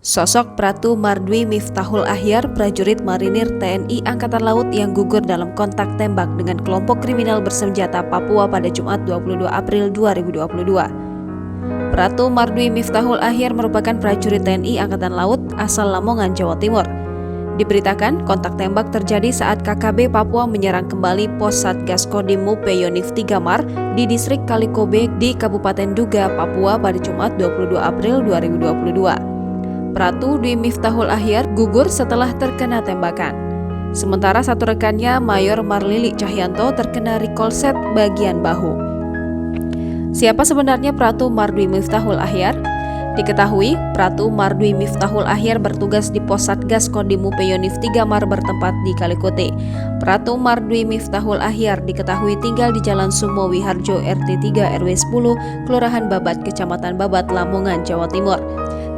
Sosok Pratu Mardwi Miftahul Ahyar, prajurit marinir TNI Angkatan Laut yang gugur dalam kontak tembak dengan kelompok kriminal bersenjata Papua pada Jumat 22 April 2022. Pratu Mardwi Miftahul Ahyar merupakan prajurit TNI Angkatan Laut asal Lamongan, Jawa Timur. Diberitakan kontak tembak terjadi saat KKB Papua menyerang kembali pos Satgas Kodim Mupe Yonif 3 Mar di distrik Kalikobe di Kabupaten Duga, Papua pada Jumat 22 April 2022. Pratu Dwi Miftahul Ahyar gugur setelah terkena tembakan. Sementara satu rekannya, Mayor Marlili Cahyanto, terkena rikolset bagian bahu. Siapa sebenarnya Pratu Mardwi Miftahul Ahyar? Diketahui, Pratu Mardwi Miftahul Ahyar bertugas di pos Satgas Kodim Mupe Yonif 3 Mar bertempat di Kalikote. Pratu Mardwi Miftahul Ahyar diketahui tinggal di Jalan Sumowi Harjo RT 3 RW 10, Kelurahan Babat, Kecamatan Babat, Lamongan, Jawa Timur.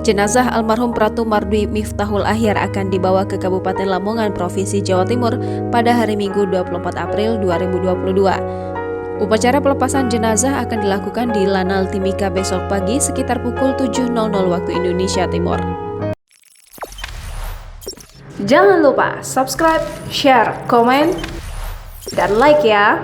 Jenazah almarhum Pratu Mardwi Miftahul Ahyar akan dibawa ke Kabupaten Lamongan, Provinsi Jawa Timur pada hari Minggu 24 April 2022. Upacara pelepasan jenazah akan dilakukan di Lanal Timika besok pagi sekitar pukul 7.00 waktu Indonesia Timur. Jangan lupa subscribe, share, komen, dan like ya!